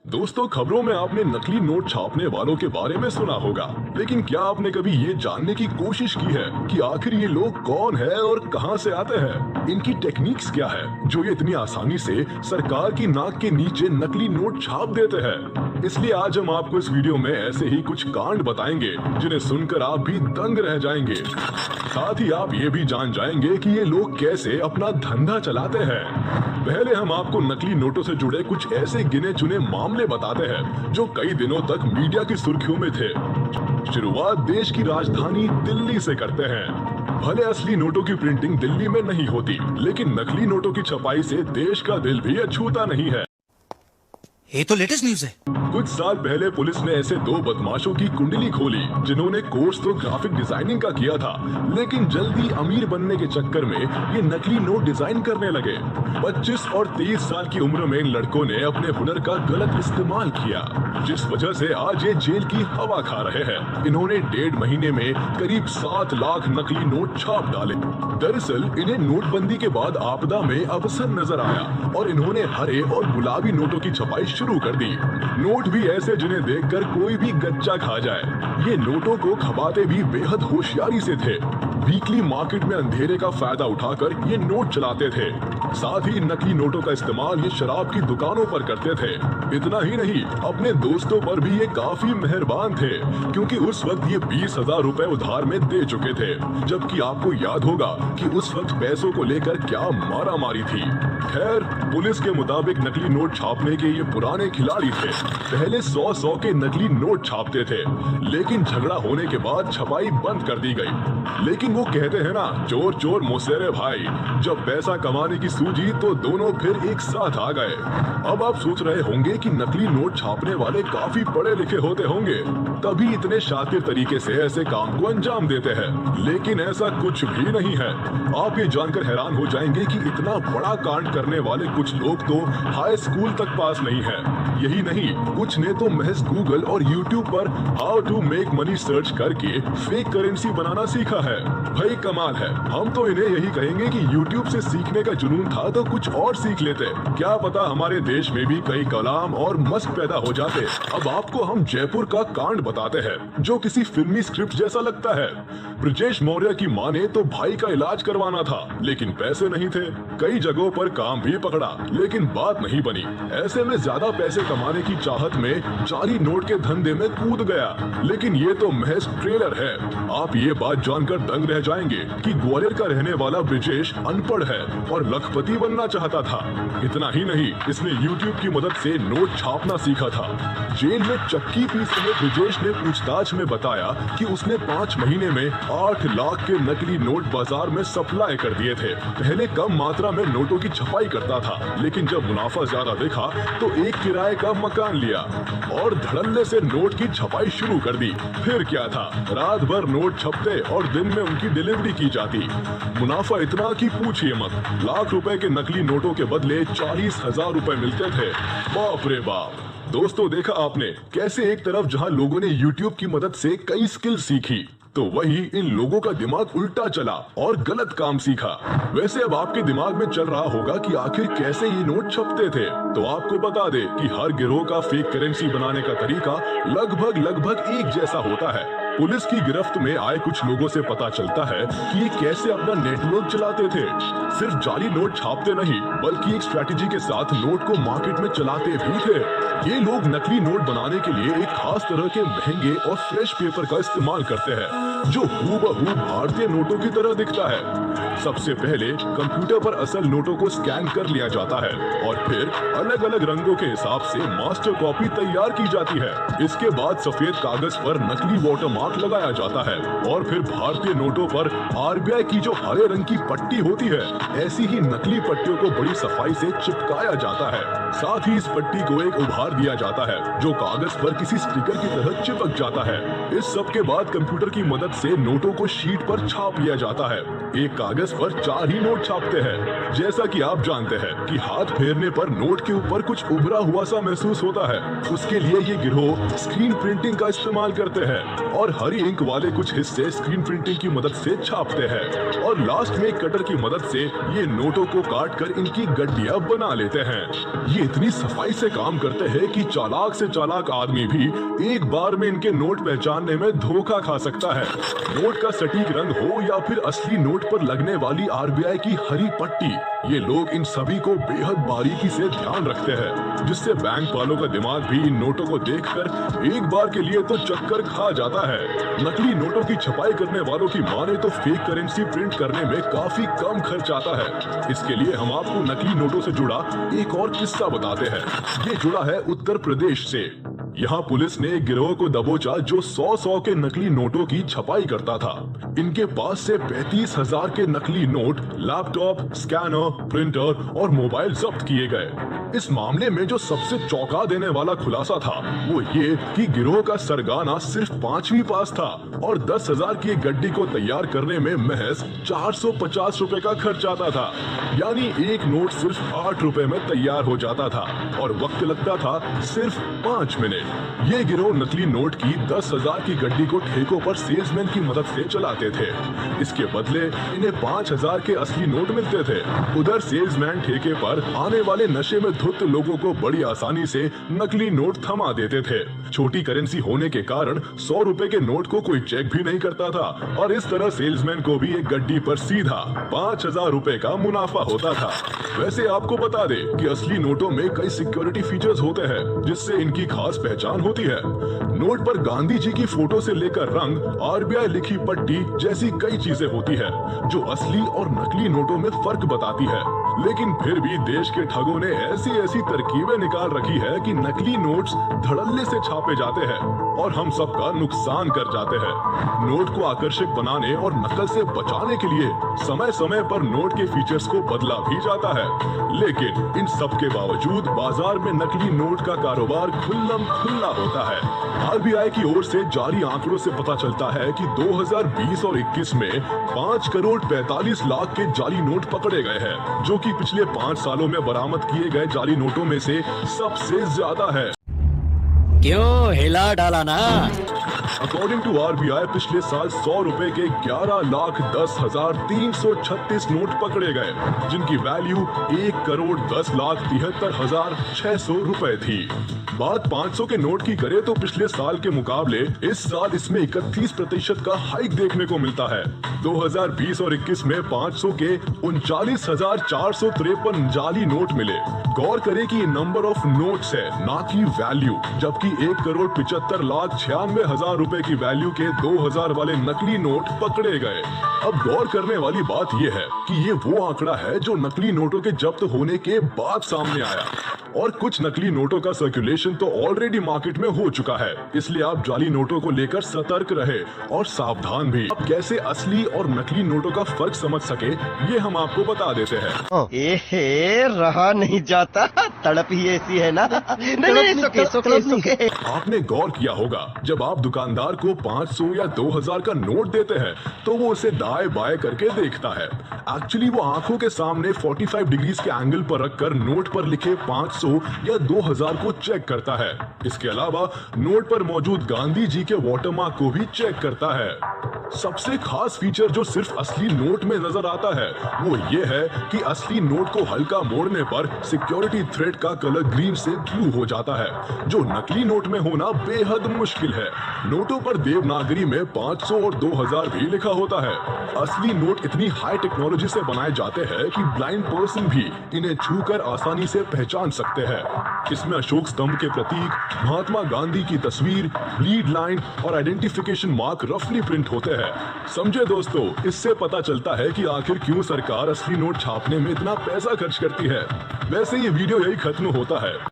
दोस्तों, खबरों में आपने नकली नोट छापने वालों के बारे में सुना होगा, लेकिन क्या आपने कभी ये जानने की कोशिश की है कि आखिर ये लोग कौन है और कहां से आते हैं? इनकी टेक्निक्स क्या है जो ये इतनी आसानी से सरकार की नाक के नीचे नकली नोट छाप देते हैं? इसलिए आज हम आपको इस वीडियो में ऐसे ही कुछ कांड बताएंगे जिन्हें सुनकर आप भी दंग रह जाएंगे। साथ ही आप ये भी जान जाएंगे कि ये लोग कैसे अपना धंधा चलाते हैं। पहले हम आपको नकली नोटों से जुड़े कुछ ऐसे गिने चुने मामले बताते हैं जो कई दिनों तक मीडिया की सुर्खियों में थे। शुरुआत देश की राजधानी दिल्ली से करते हैं। भले असली नोटों की प्रिंटिंग दिल्ली में नहीं होती, लेकिन नकली नोटों की छपाई से देश का दिल भी अछूता नहीं है। ये तो लेटेस्ट न्यूज है। कुछ साल पहले पुलिस ने ऐसे दो बदमाशों की कुंडली खोली जिन्होंने कोर्स तो ग्राफिक डिजाइनिंग का किया था, लेकिन जल्दी अमीर बनने के चक्कर में ये नकली नोट डिजाइन करने लगे। 25 और 23 साल की उम्र में इन लड़कों ने अपने हुनर का गलत इस्तेमाल किया, जिस वजह से आज ये जेल की हवा खा रहे हैं। इन्होंने 1.5 महीने में करीब 7 लाख नकली नोट छाप डाले। दरअसल इन्हें नोटबंदी के बाद आपदा में अवसर नजर आया और इन्होंने हरे और गुलाबी नोटों की छपाई शुरू कर दी। नोट भी ऐसे जिन्हें देखकर कोई भी गच्चा खा जाए। ये नोटों को खपाते भी बेहद होशियारी से थे। वीकली मार्केट में अंधेरे का फायदा उठाकर ये नोट चलाते थे। साथ ही नकली नोटों का इस्तेमाल ये शराब की दुकानों पर करते थे। इतना ही नहीं, अपने दोस्तों पर भी ये काफी मेहरबान थे, क्योंकि उस वक्त ये 20,000 रुपए उधार में दे चुके थे। जबकि आपको याद होगा कि उस वक्त पैसों को लेकर क्या मारामारी थी। खैर, पुलिस के मुताबिक नकली नोट छापने के ये पुराने खिलाड़ी थे। पहले 100 के नकली नोट छापते थे, लेकिन झगड़ा होने के बाद छपाई बंद कर दी गई। लेकिन वो कहते हैं ना, चोर चोर मुसेरे भाई, जब पैसा कमाने की सूझी तो दोनों फिर एक साथ आ गए। अब आप सोच रहे होंगे कि नकली नोट छापने वाले काफी पढ़े लिखे होते होंगे, तभी इतने शातिर तरीके से ऐसे काम को अंजाम देते हैं, लेकिन ऐसा कुछ भी नहीं है। आप ये जानकर हैरान हो जाएंगे कि इतना बड़ा कांड करने वाले कुछ लोग तो हाई स्कूल तक पास नहीं है। यही नहीं, कुछ ने तो महज गूगल और यूट्यूब पर how to make money search करके फेक करेंसी बनाना सीखा है। भाई कमाल है। हम तो इन्हें यही कहेंगे कि यूट्यूब से सीखने का जुनून था तो कुछ और सीख लेते। क्या पता हमारे देश में भी कई कलाम और मस्क पैदा हो जाते। अब आपको हम जयपुर का कांड बताते हैं, जो किसी फिल्मी स्क्रिप्ट जैसा लगता है। ब्रजेश मौर्य की मां ने तो भाई का इलाज करवाना था, लेकिन पैसे नहीं थे। कई जगहों पर काम भी पकड़ा, लेकिन बात नहीं बनी। ऐसे में ज्यादा पैसे कमाने की चाहत में जाली नोट के धंधे में कूद गया। लेकिन ये तो महज ट्रेलर है। आप ये बात जानकर दंग रह जाएंगे कि ग्वालियर का रहने वाला ब्रजेश अनपढ़ है और लखपति बनना चाहता था। इतना ही नहीं, इसने यूट्यूब की मदद से नोट छापना सीखा था। जेल में चक्की पीसने ब्रजेश ने पूछताछ में बताया कि उसने 5 महीने में 8 लाख के नकली नोट बाजार में सप्लाई कर दिए थे। पहले कम मात्रा में नोटों की छपाई करता था, लेकिन जब मुनाफा ज्यादा देखा तो एक किराए का मकान लिया और धड़ल्ले से नोट की छपाई शुरू कर दी। फिर क्या था, रात भर नोट छपते और दिन में उनकी डिलीवरी की जाती। मुनाफा इतना कि पूछिए मत। लाख रुपए के नकली नोटों के बदले 40,000 रुपए मिलते थे। बाप रे बाप। दोस्तों, देखा आपने कैसे एक तरफ जहां लोगों ने यूट्यूब की मदद से कई स्किल सीखी, तो वही इन लोगों का दिमाग उल्टा चला और गलत काम सीखा। वैसे अब आपके दिमाग में चल रहा होगा कि आखिर कैसे ये नोट छपते थे। तो आपको बता दे कि हर गिरोह का फेक करेंसी बनाने का तरीका लगभग एक जैसा होता है। पुलिस की गिरफ्त में आए कुछ लोगों से पता चलता है कि ये कैसे अपना नेटवर्क चलाते थे। सिर्फ जाली नोट छापते नहीं, बल्कि एक स्ट्रैटेजी के साथ नोट को मार्केट में चलाते भी थे। ये लोग नकली नोट बनाने के लिए एक खास तरह के महंगे और फ्रेश पेपर का इस्तेमाल करते हैं, जो हूबहू भारतीय नोटों की तरह दिखता है। सबसे पहले कंप्यूटर पर असल नोटों को स्कैन कर लिया जाता है और फिर अलग अलग रंगों के हिसाब से मास्टर कॉपी तैयार की जाती है। इसके बाद सफेद कागज पर नकली वाटरमार्क लगाया जाता है और फिर भारतीय नोटों पर आरबीआई की जो हरे रंग की पट्टी होती है, ऐसी ही नकली पट्टियों को बड़ी सफाई से चिपकाया जाता है। साथ ही इस पट्टी को एक उभार दिया जाता है जो कागज पर किसी स्टिकर की तरह चिपक जाता है। इस सब के बाद कंप्यूटर की मदद से नोटों को शीट पर छाप लिया जाता है। एक कागज थिकनेस पर 4 ही नोट छापते हैं। जैसा कि आप जानते हैं कि हाथ फेरने पर नोट के ऊपर कुछ उभरा हुआ सा महसूस होता है, उसके लिए ये गिरोह स्क्रीन प्रिंटिंग का इस्तेमाल करते हैं और हरी इंक वाले कुछ हिस्से स्क्रीन प्रिंटिंग की मदद से छापते हैं और लास्ट में कटर की मदद से ये नोटों को काट कर इनकी गड्डियां बना लेते हैं। ये इतनी सफाई से काम करते हैं कि चालाक से चालाक आदमी भी एक बार में इनके नोट पहचानने में धोखा खा सकता है। नोट का सटीक रंग हो या फिर असली नोट पर लगने वाली आरबीआई की हरी पट्टी, ये लोग इन सभी को बेहद बारीकी से ध्यान रखते हैं, जिससे बैंक वालों का दिमाग भी इन नोटों को देखकर एक बार के लिए तो चक्कर खा जाता है। नकली नोटों की छपाई करने वालों की माने तो फेक करेंसी प्रिंट करने में काफी कम खर्च आता है। इसके लिए हम आपको नकली नोटों से जुड़ा एक और किस्सा बताते हैं। ये जुड़ा है उत्तर प्रदेश से। यहाँ पुलिस ने एक गिरोह को दबोचा जो 100 के नकली नोटों की छपाई करता था। इनके पास से 35,000 के नकली नोट, लैपटॉप, स्कैनर, प्रिंटर और मोबाइल जब्त किए गए। इस मामले में जो सबसे चौंका देने वाला खुलासा था वो ये कि गिरोह का सरगाना सिर्फ 5वीं पास था और 10,000 की एक गड्डी को तैयार करने में महज 450 रुपए का खर्च आता था। यानी एक नोट सिर्फ 8 रुपए में तैयार हो जाता था और वक्त लगता था सिर्फ 5 मिनट। ये गिरोह नकली नोट की 10,000 की गड्डी को ठेकों पर सेल्समैन की मदद से चलाते थे। इसके बदले इन्हें 5,000 के असली नोट मिलते थे। उधर सेल्समैन ठेके पर आने वाले नशे में धुत लोगों को बड़ी आसानी से नकली नोट थमा देते थे। छोटी करेंसी होने के कारण 100 रुपए के नोट को कोई चेक भी नहीं करता था और इस तरह सेल्समैन को भी एक गड्डी पर सीधा 5,000 रुपए का मुनाफा होता था। वैसे आपको बता दे कि असली नोटों में कई सिक्योरिटी फीचर्स होते हैं जिससे इनकी खास पहचान होती है। नोट पर गांधी जी की फोटो से लेकर रंग, आरबीआई लिखी पट्टी जैसी कई चीजें होती है जो असली और नकली नोटों में फर्क बताती है। लेकिन फिर भी देश के ठगों ने ऐसी तरकीबें निकाल रखी है कि नकली नोट्स धड़ल्ले से छापे जाते हैं और हम सबका नुकसान कर जाते हैं। नोट को आकर्षक बनाने और नकल से बचाने के लिए समय समय पर नोट के फीचर्स को बदला भी जाता है। लेकिन इन सब के बावजूद बाजार में नकली नोट का कारोबार खुल्लम खुल्ला होता है। आरबीआई की ओर से जारी आंकड़ों से पता चलता है कि 2020 और 21 में 5 करोड़ 45 लाख के जाली नोट पकड़े गए हैं, जो कि पिछले 5 सालों में बरामद किए गए जाली नोटों में से सबसे ज्यादा है। क्यों हिला डाला ना? अकॉर्डिंग टू आरबीआई पिछले साल 100 रुपए के 11,10,336 नोट पकड़े गए, जिनकी वैल्यू 1,10,73,600 रुपए थी। बात 500 के नोट की करें तो पिछले साल के मुकाबले इस साल इसमें 31% का हाइक देखने को मिलता है। 2020 और 21 में 500 के 39,453 जाली नोट मिले। गौर करें कि ये नंबर ऑफ नोट्स है, ना कि वैल्यू, जबकि 1,75,96,000 रुपए की वैल्यू के 2,000 वाले नकली नोट पकड़े गए। अब गौर करने वाली बात यह है कि ये वो आंकड़ा है जो नकली नोटों के जब्त होने के बाद सामने आया और कुछ नकली नोटों का सर्कुलेशन तो ऑलरेडी मार्केट में हो चुका है। इसलिए आप जाली नोटों को लेकर सतर्क रहे और सावधान भी। अब कैसे असली और नकली नोटों का फर्क समझ सके ये हम आपको बता देते हैं। रहा नहीं जाता, तड़प ही ऐसी है ना। नहीं, आपने गौर किया होगा जब आप दुकानदार को 500 या 2,000 का नोट देते हैं तो वो उसे दाएं बाएं करके देखता है। एक्चुअली वो आंखों के सामने 45 डिग्रीज के एंगल पर रखकर नोट पर लिखे 500 या 2,000 को चेक करता है। इसके अलावा नोट पर मौजूद गांधी जी के वाटरमार्क को भी चेक करता है। सबसे खास फीचर जो सिर्फ असली नोट में नजर आता है वो ये है कि असली नोट को हल्का मोड़ने पर सिक्योरिटी थ्रेड का कलर ग्रीन से ब्लू हो जाता है, जो नकली नोट में होना बेहद मुश्किल है। नोटों पर देवनागरी में 500 और 2,000 भी लिखा होता है। असली नोट इतनी हाई टेक्नोलॉजी से बनाए जाते हैं कि ब्लाइंड पर्सन भी इन्हें छूकर आसानी से पहचान सकते हैं। इसमें अशोक स्तंभ के प्रतीक, महात्मा गांधी की तस्वीर, लीड लाइन और आइडेंटिफिकेशन मार्क रफली प्रिंट होते हैं। समझे दोस्तों, इससे पता चलता है कि आखिर क्यों सरकार असली नोट छापने में इतना पैसा खर्च करती है। वैसे ये वीडियो यही खत्म होता है।